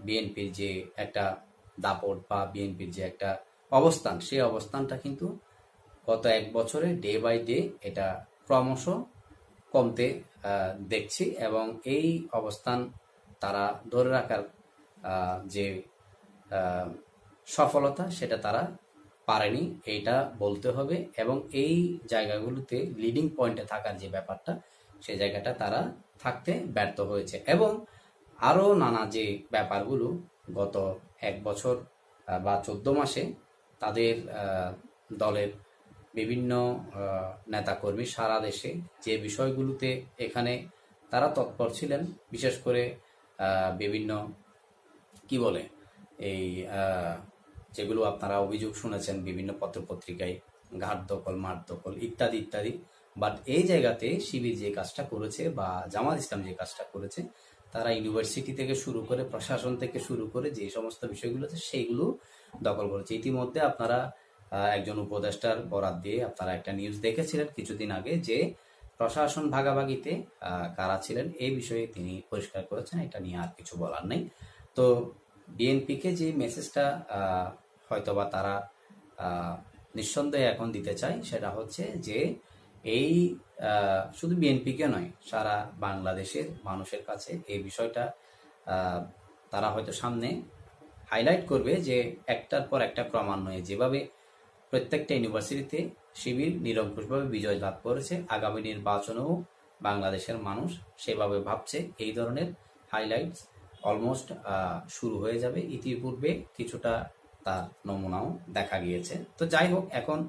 বিএনপির যে একটা দাপট বা বিএনপির যে একটা অবস্থান, সেই অবস্থানটা কিন্তু গত এক বছরে ডে বাই ডে এটা ক্রমশ কমতে দেখছি, এবং এই অবস্থান তারা ধরে রাখার যে আহ, সফলতা সেটা তারা পারেনি, এইটা বলতে হবে। এবং এই জায়গাগুলোতে লিডিং পয়েন্টে থাকার যে ব্যাপারটা, সেই জায়গাটা তারা থাকতে ব্যর্থ হয়েছে। এবং আরও নানা যে ব্যাপারগুলো গত এক বছর বা 14 মাসে তাদের দলের বিভিন্ন নেতাকর্মী সারা দেশে যে বিষয়গুলোতে এখানে তারা তৎপর ছিলেন, বিশেষ করে বিভিন্ন কি বলে এই যেগুলো আপনারা অভিযোগ শুনেছেন বিভিন্ন পত্রপত্রিকায়, ঘাট দখল, মাঠ দখল ইত্যাদি ইত্যাদি। বাট এই জায়গাতে শিবির যে কাজটা করেছে বা জামাত ইসলাম যে কাজটা করেছে, তারা ইউনিভার্সিটি থেকে শুরু করে প্রশাসন থেকে শুরু করে যে সমস্ত বিষয়গুলো আছে সেইগুলো দখল করেছে। ইতিমধ্যে আপনারা একজন উপদেষ্টার বরাত দিয়ে আপনারা একটা নিউজ দেখেছিলেন কিছুদিন আগে, যে প্রশাসন ভাগাভাগিতে কারা ছিলেন এই বিষয়ে তিনি পরিষ্কার করেছেন। এটা নিয়ে আর কিছু বলার নেই। তো বিএনপিকে যে মেসেজটা হয়তোবা তারা নিঃসন্দেহে এখন দিতে চায়, সেটা হচ্ছে যে এই শুধু বিএনপিকে নয়, সারা বাংলাদেশের মানুষের কাছে এই বিষয়টা তারা হয়তো সামনে হাইলাইট করবে, যে একটার পর একটা ক্রমান্বয়ে যেভাবে প্রত্যেকটা ইউনিভার্সিটিতে শিবির নিরঙ্কুশভাবে বিজয় লাভ করেছে, আগামী নির্বাচনেও বাংলাদেশের মানুষ সেভাবে ভাবছে। এই ধরনের হাইলাইটস অলমোস্ট শুরু হয়ে যাবে। ইতিপূর্বে কিছুটা তার নমুনাও দেখা গিয়েছে। তো যাই হোক, এখন